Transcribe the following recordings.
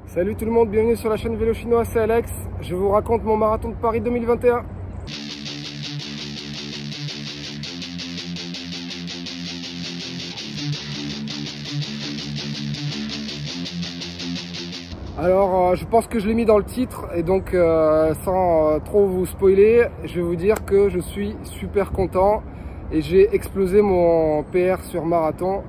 Salut tout le monde, bienvenue sur la chaîne Vélo Chinois, c'est Alex. Je vous raconte mon marathon de Paris 2021. Alors je pense que je l'ai mis dans le titre et donc sans trop vous spoiler, je vais vous dire que je suis super content et j'ai explosé mon PR sur marathon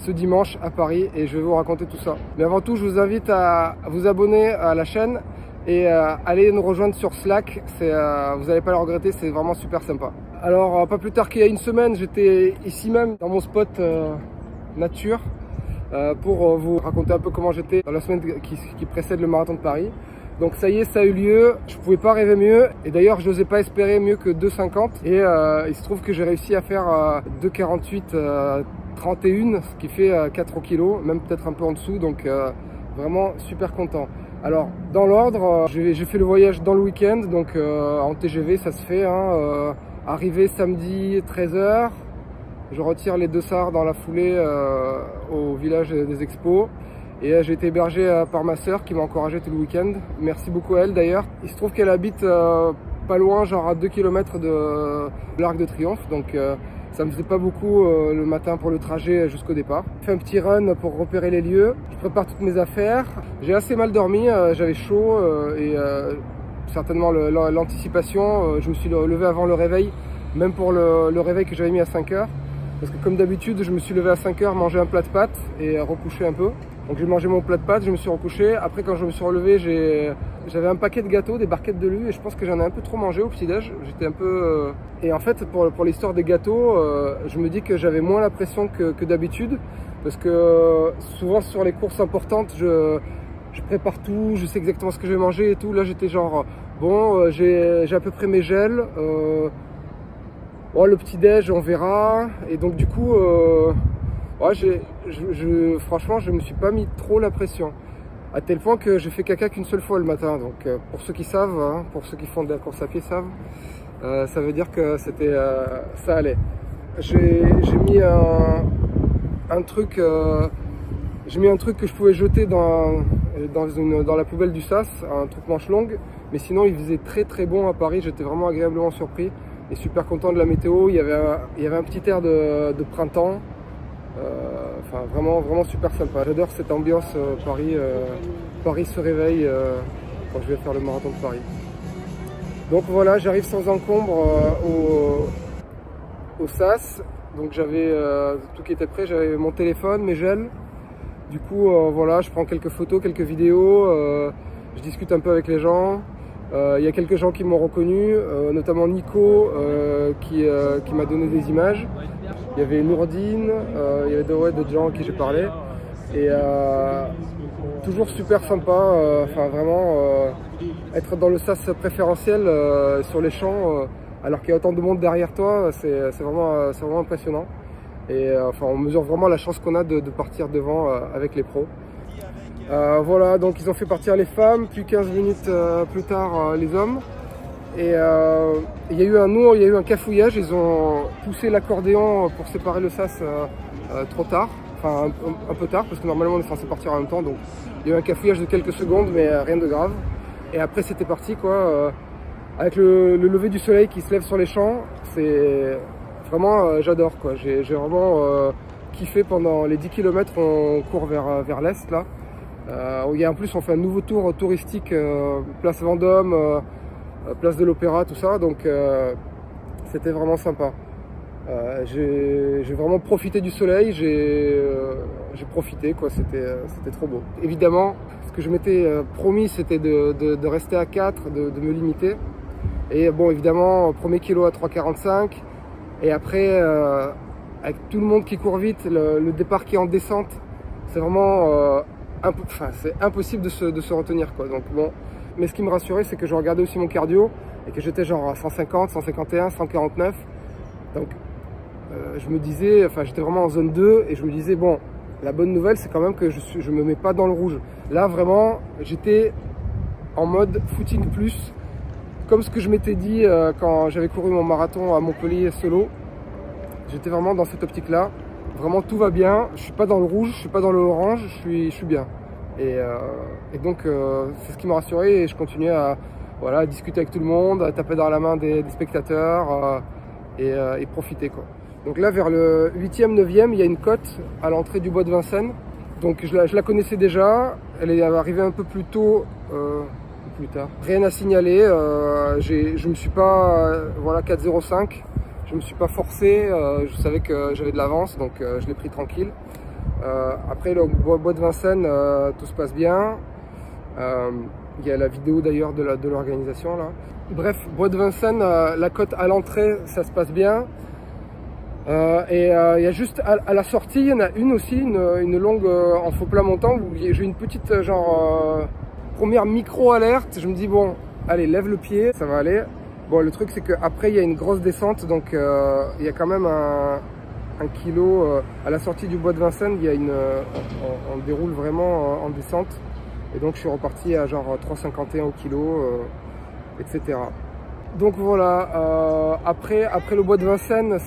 ce dimanche à Paris et je vais vous raconter tout ça. Mais avant tout, je vous invite à vous abonner à la chaîne et aller nous rejoindre sur Slack. Vous n'allez pas le regretter, c'est vraiment super sympa. Alors pas plus tard qu'il y a une semaine, j'étais ici même dans mon spot nature pour vous raconter un peu comment j'étais dans la semaine qui précède le marathon de Paris. Donc ça y est, ça a eu lieu, je pouvais pas rêver mieux et d'ailleurs je n'osais pas espérer mieux que 2,50 et il se trouve que j'ai réussi à faire 2,48 31, ce qui fait 4 kg, même peut-être un peu en dessous, donc vraiment super content. Alors dans l'ordre, j'ai fait le voyage dans le week-end, donc en TGV ça se fait, arrivé samedi 13 h, je retire les 2 SAR dans la foulée au village des expos. Et j'ai été hébergé par ma soeur qui m'a encouragé tout le week-end. Merci beaucoup à elle d'ailleurs. Il se trouve qu'elle habite pas loin, genre à 2 km de l'Arc de Triomphe. Donc ça me faisait pas beaucoup le matin pour le trajet jusqu'au départ. J'ai fait un petit run pour repérer les lieux. Je prépare toutes mes affaires. J'ai assez mal dormi, j'avais chaud et certainement l'anticipation. Je me suis levé avant le réveil, même pour le réveil que j'avais mis à 5 h. Parce que comme d'habitude, je me suis levé à 5 h, manger un plat de pâtes et recouché un peu. Donc j'ai mangé mon plat de pâtes, je me suis recouché. Après quand je me suis relevé, j'avais un paquet de gâteaux, des barquettes de lu et je pense que j'en ai un peu trop mangé au petit-déj. J'étais un peu... Et en fait pour l'histoire des gâteaux, je me dis que j'avais moins la pression que d'habitude. Parce que souvent sur les courses importantes, je prépare tout, je sais exactement ce que je vais manger et tout. Là j'étais genre, bon j'ai à peu près mes gels. Bon, le petit-déj on verra. Et donc du coup... Ouais, franchement, je me suis pas mis trop la pression. À tel point que j'ai fait caca qu'une seule fois le matin. Donc, pour ceux qui savent, pour ceux qui font de la course à pied savent, ça veut dire que c'était, ça allait. J'ai mis un truc, j'ai mis un truc que je pouvais jeter dans la poubelle du sas, un truc manche longue. Mais sinon, il faisait très bon à Paris. J'étais vraiment agréablement surpris et super content de la météo. Il y avait un petit air de printemps. Enfin vraiment super sympa. J'adore cette ambiance Paris se réveille quand je vais faire le marathon de Paris. Donc voilà, j'arrive sans encombre au sas. Donc j'avais tout qui était prêt, j'avais mon téléphone, mes gels. Du coup voilà, je prends quelques photos, quelques vidéos, je discute un peu avec les gens. Il y a quelques gens qui m'ont reconnu, notamment Nico qui m'a donné des images. Il y avait Nourdine, il y avait d'autres gens à qui j'ai parlé. Et toujours super sympa, enfin vraiment être dans le sas préférentiel sur les champs alors qu'il y a autant de monde derrière toi, c'est vraiment impressionnant. Et enfin on mesure vraiment la chance qu'on a de partir devant avec les pros. Voilà, donc ils ont fait partir les femmes, puis 15 minutes plus tard les hommes. Et il y a eu un cafouillage, ils ont poussé l'accordéon pour séparer le sas trop tard, enfin un peu tard, parce que normalement on est censé partir en même temps, donc il y a eu un cafouillage de quelques secondes, mais rien de grave. Et après c'était parti quoi, avec le lever du soleil qui se lève sur les champs, c'est vraiment, j'adore quoi, j'ai vraiment kiffé pendant les 10 km, on court vers l'est là. En plus on fait un nouveau tour touristique, place Vendôme, place de l'Opéra, tout ça, donc c'était vraiment sympa. J'ai vraiment profité du soleil, j'ai profité quoi, c'était trop beau. Évidemment, ce que je m'étais promis, c'était de rester à 4, de me limiter. Et bon, évidemment, premier kilo à 3,45. Et après, avec tout le monde qui court vite, le départ qui est en descente, c'est vraiment c'est impossible de se retenir quoi. Donc bon. Mais ce qui me rassurait, c'est que je regardais aussi mon cardio et que j'étais genre à 150, 151, 149. Donc je me disais, enfin j'étais vraiment en zone 2 et je me disais bon, la bonne nouvelle c'est quand même que je me mets pas dans le rouge. Là vraiment, j'étais en mode footing plus, comme ce que je m'étais dit quand j'avais couru mon marathon à Montpellier solo. J'étais vraiment dans cette optique là. Vraiment tout va bien, je suis pas dans le rouge, je suis pas dans le orange, je suis bien. Et donc c'est ce qui m'a rassuré, et je continuais à voilà, discuter avec tout le monde, à taper dans la main des spectateurs et profiter, quoi. Donc là, vers le 8e, 9e, il y a une côte à l'entrée du bois de Vincennes. Donc je la connaissais déjà, elle est arrivée un peu plus tôt, plus tard. Rien à signaler, je me suis pas, voilà, 4,05, je me suis pas forcé, je savais que j'avais de l'avance, donc je l'ai pris tranquille. Après le bois de Vincennes, tout se passe bien. Il y a la vidéo d'ailleurs de l'organisation là. Bref, bois de Vincennes, la côte à l'entrée, ça se passe bien. Il y a juste à la sortie, il y en a une aussi, une longue en faux plat montant où j'ai une petite première micro-alerte. Je me dis bon, allez, lève le pied, ça va aller. Bon, le truc c'est qu'après il y a une grosse descente, donc il y a quand même un kilo à la sortie du bois de Vincennes. Il y a on déroule vraiment en descente, et donc je suis reparti à genre 3,51 au kilo, etc. Donc voilà, après le bois de Vincennes,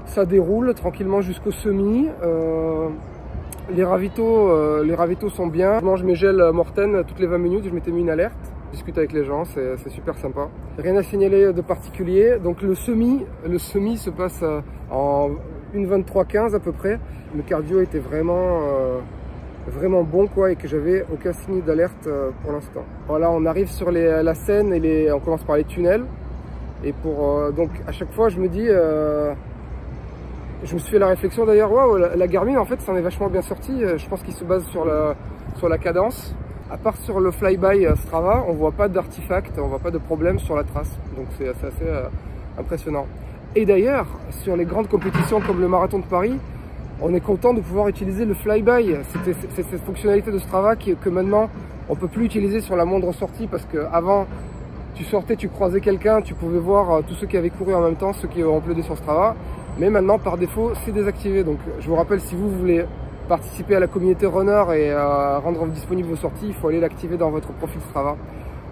ça déroule tranquillement jusqu'au semi. Les ravitaux sont bien. Je mange mes gels Morten toutes les 20 minutes, je m'étais mis une alerte. Je discute avec les gens, c'est super sympa. Rien à signaler de particulier. Donc le semi se passe en 1,23,15 à peu près. Le cardio était vraiment bon, quoi, et que j'avais aucun signe d'alerte pour l'instant. Voilà, on arrive sur la Seine et on commence par les tunnels. Et donc à chaque fois je me dis, je me suis fait la réflexion d'ailleurs, waouh, la Garmin en fait ça en est vachement bien sorti. Je pense qu'il se base sur la cadence. À part sur le flyby Strava, on voit pas d'artefact, on voit pas de problème sur la trace. Donc c'est assez impressionnant. Et d'ailleurs, sur les grandes compétitions comme le marathon de Paris, on est content de pouvoir utiliser le flyby. C'est cette fonctionnalité de Strava que maintenant on peut plus utiliser sur la moindre sortie, parce qu'avant tu sortais, tu croisais quelqu'un, tu pouvais voir tous ceux qui avaient couru en même temps, ceux qui ont uploadé sur Strava. Mais maintenant par défaut c'est désactivé. Donc je vous rappelle, si vous voulez participer à la communauté runner et rendre disponible vos sorties, il faut aller l'activer dans votre profil Strava.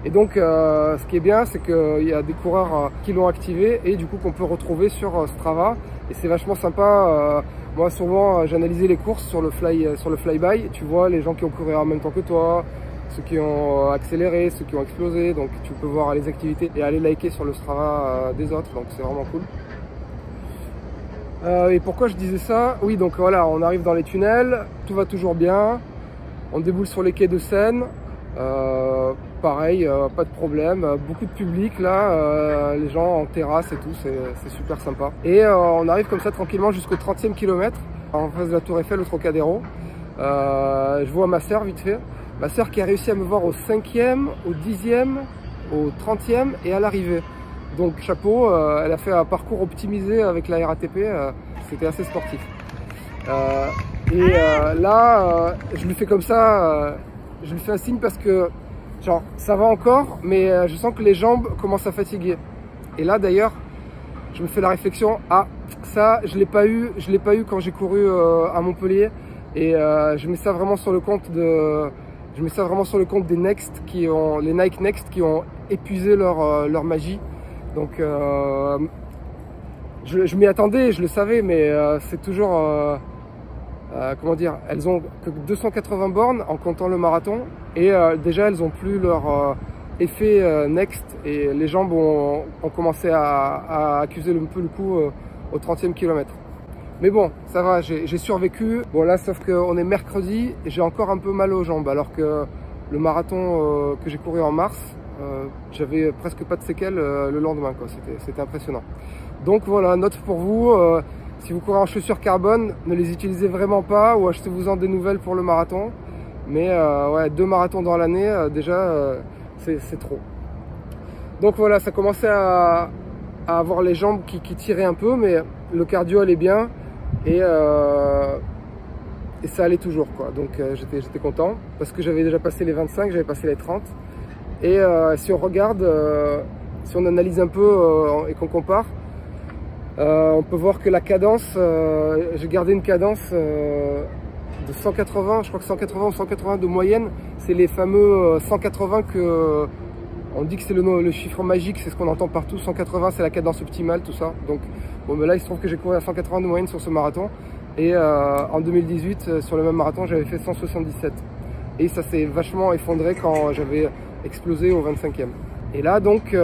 Et donc ce qui est bien, c'est qu'il y a des coureurs qui l'ont activé et du coup qu'on peut retrouver sur Strava, et c'est vachement sympa. Moi souvent j'analysais les courses sur le flyby, tu vois les gens qui ont couru en même temps que toi, ceux qui ont accéléré, ceux qui ont explosé, donc tu peux voir les activités et aller liker sur le Strava des autres, donc c'est vraiment cool. Et pourquoi je disais ça? Oui, donc voilà, on arrive dans les tunnels, tout va toujours bien, on déboule sur les quais de Seine, pareil, pas de problème, beaucoup de public là, les gens en terrasse et tout, c'est super sympa. Et on arrive comme ça tranquillement jusqu'au 30e kilomètre, en face de la Tour Eiffel, au Trocadéro. Je vois ma soeur vite fait, ma soeur qui a réussi à me voir au 5e, au 10e, au 30e et à l'arrivée. Donc chapeau, elle a fait un parcours optimisé avec la RATP, c'était assez sportif. Là, je lui fais comme ça, je lui fais un signe parce que genre ça va encore, mais je sens que les jambes commencent à fatiguer. Et là d'ailleurs, je me fais la réflexion, ah ça je l'ai pas eu quand j'ai couru à Montpellier, et je mets ça vraiment sur le compte des Next les Nike Next qui ont épuisé leur magie. Donc je m'y attendais, je le savais, mais c'est toujours, comment dire, elles ont que 280 bornes en comptant le marathon, et déjà elles ont plus leur effet Next, et les jambes ont commencé à accuser un peu le coup au 30e kilomètre. Mais bon, ça va, j'ai survécu. Bon là, sauf qu'on est mercredi et j'ai encore un peu mal aux jambes, alors que le marathon que j'ai couru en mars, j'avais presque pas de séquelles le lendemain, quoi. C'était impressionnant. Donc voilà, note pour vous, si vous courez en chaussures carbone, ne les utilisez vraiment pas, ou achetez-vous-en des nouvelles pour le marathon. Mais ouais, 2 marathons dans l'année, déjà c'est trop. Donc voilà, ça commençait à avoir les jambes qui tiraient un peu, mais le cardio allait bien, et ça allait toujours, quoi. Donc j'étais content parce que j'avais déjà passé les 25, j'avais passé les 30. Et si on regarde, si on analyse un peu et qu'on compare, on peut voir que la cadence, j'ai gardé une cadence de 180, je crois que 180 ou 180 de moyenne. C'est les fameux 180 que on dit que c'est le chiffre magique, c'est ce qu'on entend partout. 180 c'est la cadence optimale, tout ça. Donc bon, mais là il se trouve que j'ai couru à 180 de moyenne sur ce marathon, et en 2018 sur le même marathon j'avais fait 177. et ça s'est vachement effondré quand j'avais explosé au 25e. Et là donc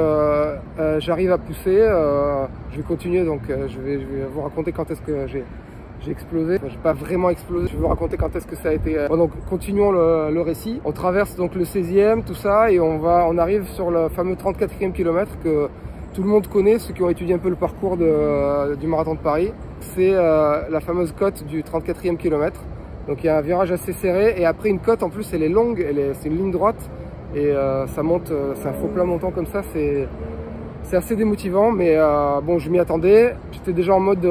j'arrive à pousser, je vais continuer, donc je vais vous raconter quand est-ce que j'ai explosé. J'ai pas vraiment explosé, je vais vous raconter quand est-ce que ça a été. Bon, donc continuons le récit. On traverse donc le 16e, tout ça, et on arrive sur le fameux 34e kilomètre que tout le monde connaît, ceux qui ont étudié un peu le parcours du marathon de Paris. C'est la fameuse côte du 34e kilomètre. Donc il y a un virage assez serré, et après une côte en plus elle est longue, c'est une ligne droite, et ça monte, c'est un faux plat montant comme ça, c'est assez démotivant, mais bon, je m'y attendais, j'étais déjà en mode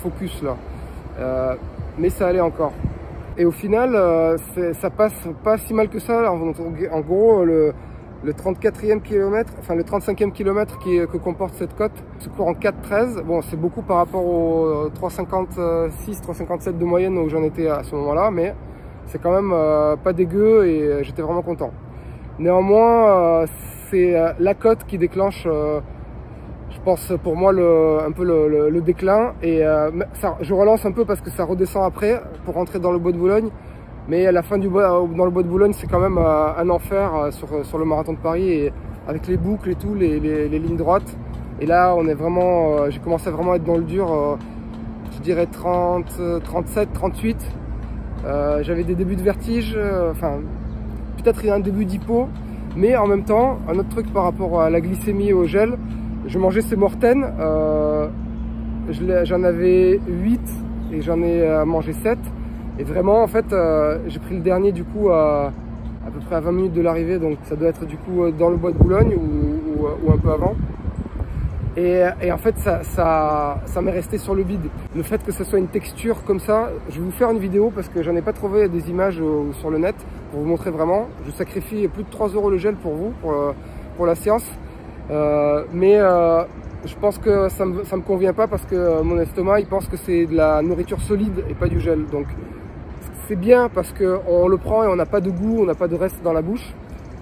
focus là. Mais ça allait encore. Et au final, ça passe pas si mal que ça. En gros, le 34e kilomètre, enfin le 35e kilomètre que comporte cette côte se court en 4,13. Bon, c'est beaucoup par rapport aux 3,56, 3,57 de moyenne où j'en étais à ce moment-là, mais c'est quand même pas dégueu et j'étais vraiment content. Néanmoins, c'est la côte qui déclenche, je pense pour moi, un peu le déclin. Et je relance un peu parce que ça redescend après pour rentrer dans le Bois de Boulogne. Mais à la fin dans le Bois de Boulogne, c'est quand même un enfer sur le marathon de Paris, et avec les boucles et tout, les lignes droites. Et là, on est vraiment, j'ai commencé à vraiment être dans le dur, je dirais 30, 37, 38. J'avais des débuts de vertige, enfin, peut-être un début d'hypo. Mais en même temps, un autre truc par rapport à la glycémie et au gel, je mangeais ces Morten, j'en avais 8 et j'en ai mangé 7. Et vraiment, en fait, j'ai pris le dernier du coup à peu près à 20 minutes de l'arrivée, donc ça doit être du coup dans le Bois de Boulogne ou un peu avant. Et en fait, ça m'est resté sur le bide. Le fait que ce soit une texture comme ça, je vais vous faire une vidéo parce que j'en ai pas trouvé des images sur le net pour vous montrer vraiment. Je sacrifie plus de 3 € le gel pour vous, pour la séance. Mais je pense que ça me convient pas parce que mon estomac, il pense que c'est de la nourriture solide et pas du gel. Donc c'est bien parce qu'on le prend et on n'a pas de goût, on n'a pas de reste dans la bouche.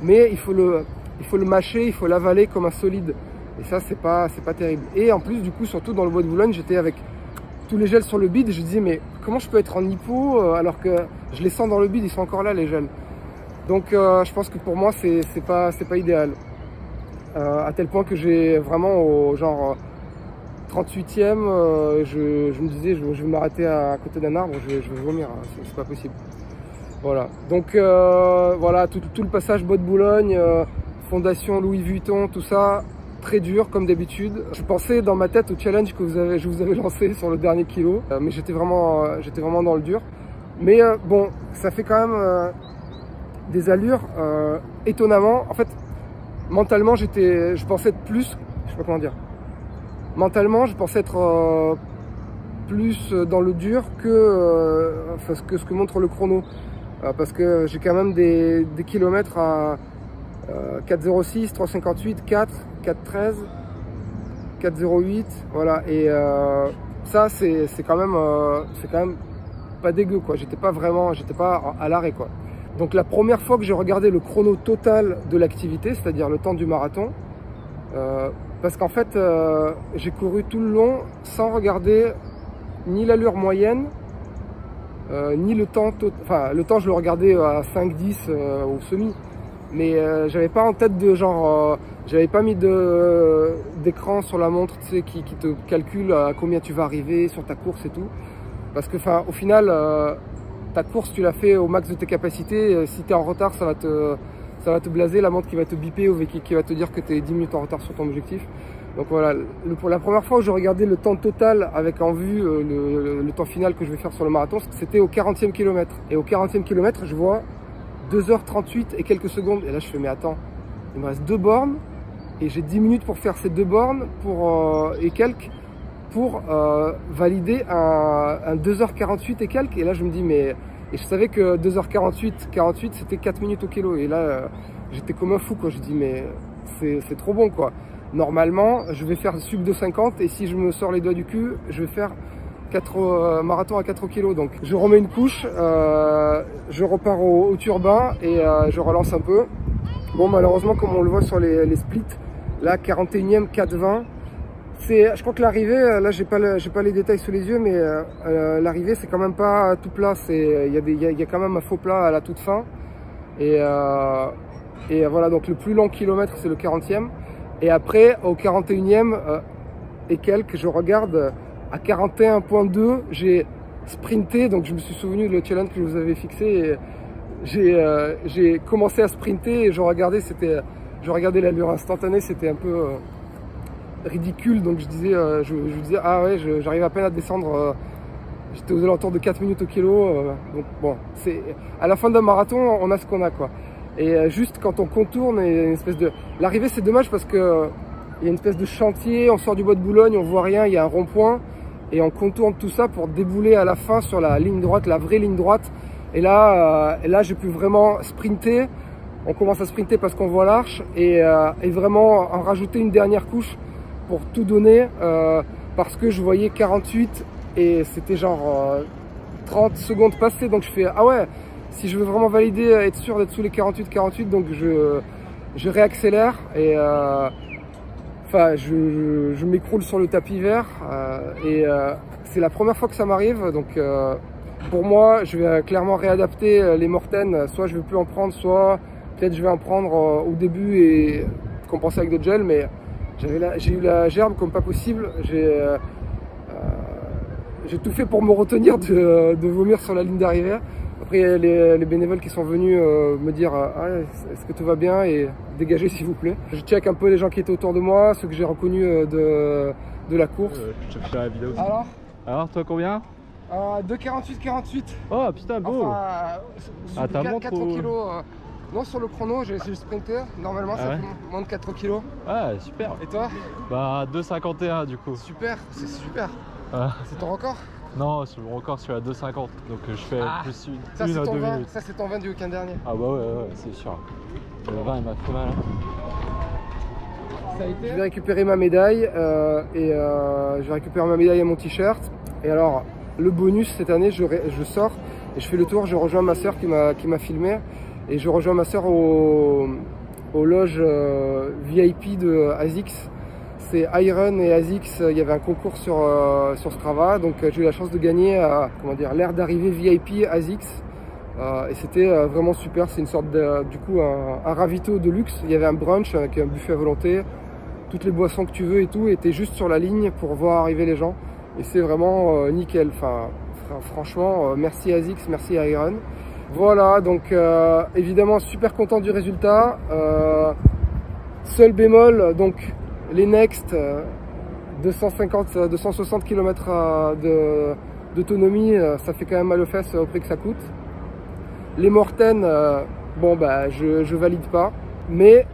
Mais il faut le mâcher, il faut l'avaler comme un solide. Et ça, c'est pas terrible. Et en plus, du coup, surtout dans le Bois de Boulogne, j'étais avec tous les gels sur le bide. Et je disais, mais comment je peux être en hypo alors que je les sens dans le bide, ils sont encore là, les gels. Donc, je pense que pour moi, c'est pas idéal. À tel point que j'ai vraiment au genre 38e, je me disais, je vais m'arrêter à côté d'un arbre, je vais vomir, hein, c'est pas possible. Voilà. Donc, voilà, tout le passage Bois de Boulogne, Fondation Louis Vuitton, tout ça. Très dur comme d'habitude. Je pensais dans ma tête au challenge que je vous avais lancé sur le dernier kilo, mais j'étais vraiment dans le dur. Mais bon, ça fait quand même des allures étonnamment. En fait, mentalement, je pensais être plus, je sais pas comment dire. Mentalement, je pensais être plus dans le dur que ce que montre le chrono, parce que j'ai quand même des kilomètres à 4,06, 3,58, 4, 4,13, 4,08, voilà. Et ça, c'est quand même pas dégueu, quoi. J'étais pas à l'arrêt, quoi. Donc la première fois que j'ai regardé le chrono total de l'activité, c'est-à-dire le temps du marathon, parce qu'en fait, j'ai couru tout le long sans regarder ni l'allure moyenne, ni le temps total. Enfin, le temps, je le regardais à 5, 10 au semi. Mais j'avais pas en tête de genre, j'avais pas mis d'écran sur la montre, tu sais, qui te calcule à combien tu vas arriver sur ta course et tout. Parce que, enfin, au final, ta course, tu l'as fait au max de tes capacités. Si tu es en retard, ça va te blaser, la montre qui va te biper ou qui va te dire que tu es 10 minutes en retard sur ton objectif. Donc voilà, pour la première fois où je regardais le temps total avec en vue le temps final que je vais faire sur le marathon, c'était au 40e kilomètre. Et au 40e kilomètre, je vois 2h38 et quelques secondes. Et là, je fais, mais attends, il me reste 2 bornes et j'ai 10 minutes pour faire ces 2 bornes et quelques pour valider un 2h48 et quelques. Et là, je me dis, mais... Et je savais que 2h48, c'était 4 minutes au kilo. Et là, j'étais comme un fou, quoi. Je dis, mais c'est trop bon, quoi. Normalement, je vais faire sub 2,50 et si je me sors les doigts du cul, je vais faire marathon à 4 kg. Donc je remets une couche, je repars au turbin et je relance un peu. Bon, malheureusement, comme on le voit sur les splits, là 41e 4,20, je crois que l'arrivée, là j'ai pas les détails sous les yeux, mais l'arrivée c'est quand même pas tout plat, il y a quand même un faux plat à la toute fin. Et voilà, donc le plus long kilomètre, c'est le 40e. Et après, au 41e et quelques, je regarde à 41,2, j'ai sprinté. Donc je me suis souvenu de le challenge que je vous avais fixé. J'ai commencé à sprinter et je regardais l'allure instantanée, c'était un peu ridicule. Donc je disais, ah ouais, j'arrive à peine à descendre. J'étais aux alentours de 4 minutes au kilo. Donc bon, à la fin d'un marathon, on a ce qu'on a, quoi. Et juste quand on contourne, l'arrivée, c'est dommage parce que il y a une espèce de chantier, on sort du bois de Boulogne, on voit rien, il y a un rond-point et on contourne tout ça pour débouler à la fin sur la ligne droite, la vraie ligne droite. Et là j'ai pu vraiment sprinter. On commence à sprinter parce qu'on voit l'arche et vraiment en rajouter une dernière couche pour tout donner parce que je voyais 48 et c'était genre 30 secondes passées. Donc je fais, ah ouais, si je veux vraiment valider, être sûr d'être sous les 48, donc je réaccélère et enfin je m'écroule sur le tapis vert et c'est la première fois que ça m'arrive. Donc pour moi, je vais clairement réadapter les Morten. Soit je ne vais plus en prendre, soit peut-être je vais en prendre au début et compenser avec de gel. Mais j'ai eu la gerbe comme pas possible. J'ai tout fait pour me retenir de vomir sur la ligne d'arrivée. Après, il y a les bénévoles qui sont venus me dire ah, est-ce que tout va bien et dégagez s'il vous plaît. Je check un peu les gens qui étaient autour de moi, ceux que j'ai reconnus de la course. Je te fais la vidéo aussi. Alors toi combien? 2,48. Oh putain, beau. Enfin, t'as 4 kilos. Non, sur le chrono, j'ai sprinté. Normalement, ça fait moins de 4 kilos. Ah, super. Et toi? Bah, 2,51 du coup. Super, c'est super. C'est ton record? Non, sur mon record, je suis à 2,50. Donc je fais plus une à 2 minutes. Ça, c'est ton 20 du week-end dernier. Ah bah ouais, c'est sûr. Le 20, il m'a fait mal. Ça a été. Je vais récupérer ma médaille et je vais récupérer ma médaille et mon t-shirt. Et alors, le bonus cette année, je sors et je fais le tour. Je rejoins ma soeur qui m'a filmé et je rejoins ma soeur aux loges VIP de ASICS. C'est Iron et ASICS. Il y avait un concours sur Strava, donc j'ai eu la chance de gagner l'aire d'arrivée VIP ASICS. Et c'était vraiment super. C'est une sorte du coup un ravito de luxe. Il y avait un brunch avec un buffet à volonté, toutes les boissons que tu veux et tout, et t'es juste sur la ligne pour voir arriver les gens. Et c'est vraiment nickel. Enfin, franchement, merci ASICS, merci Iron. Voilà, donc évidemment super content du résultat. Seul bémol, donc les Next, 260 km d'autonomie, ça fait quand même mal aux fesses au prix que ça coûte. Les Morten, bon bah je valide pas, mais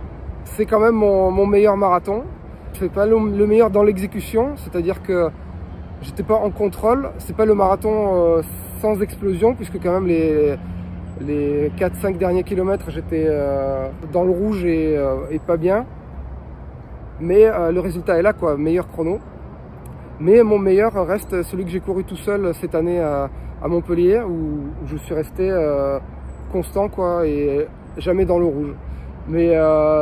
c'est quand même mon meilleur marathon. C'est pas le meilleur dans l'exécution, c'est-à-dire que j'étais pas en contrôle. C'est pas le marathon sans explosion, puisque quand même les 4-5 derniers kilomètres j'étais dans le rouge et pas bien. Mais le résultat est là, quoi, meilleur chrono. Mais mon meilleur reste celui que j'ai couru tout seul cette année à Montpellier, où je suis resté constant, quoi, et jamais dans le rouge. Mais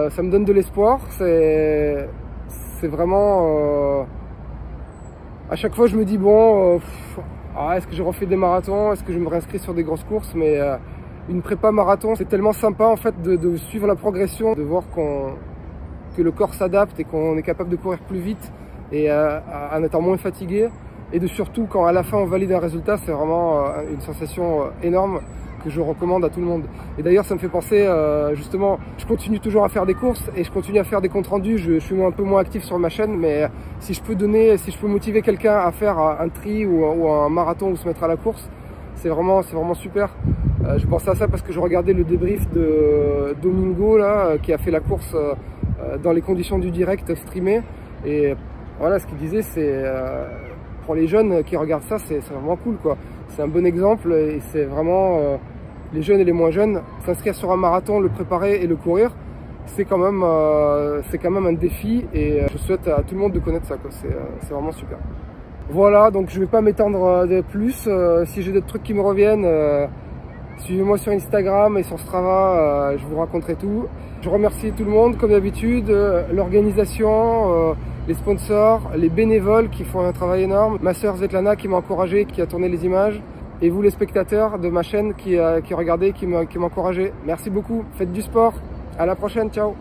ça me donne de l'espoir. C'est vraiment à chaque fois je me dis bon, est-ce que je refais des marathons, est-ce que je me réinscris sur des grosses courses, mais une prépa marathon, c'est tellement sympa en fait de suivre la progression, de voir que le corps s'adapte et qu'on est capable de courir plus vite et en étant moins fatigué, et de surtout quand à la fin on valide un résultat, c'est vraiment une sensation énorme que je recommande à tout le monde. Et d'ailleurs ça me fait penser justement, je continue toujours à faire des courses et je continue à faire des comptes rendus. Je suis un peu moins actif sur ma chaîne, mais si je peux motiver quelqu'un à faire un tri ou un marathon ou se mettre à la course, c'est vraiment super. Je pensais à ça parce que je regardais le débrief de Domingo là, qui a fait la course dans les conditions du direct streamé, et voilà, ce qu'il disait, c'est pour les jeunes qui regardent ça, c'est vraiment cool, quoi. C'est un bon exemple et c'est vraiment les jeunes et les moins jeunes, s'inscrire sur un marathon, le préparer et le courir, c'est quand même un défi, et je souhaite à tout le monde de connaître ça, quoi. C'est vraiment super. Voilà, donc je vais pas m'étendre de plus. Si j'ai d'autres trucs qui me reviennent, suivez-moi sur Instagram et sur Strava, je vous raconterai tout. Je remercie tout le monde comme d'habitude, l'organisation, les sponsors, les bénévoles qui font un travail énorme, ma sœur Svetlana qui m'a encouragé, qui a tourné les images, et vous les spectateurs de ma chaîne qui regardez, qui m'encouragez. Merci beaucoup, faites du sport, à la prochaine, ciao.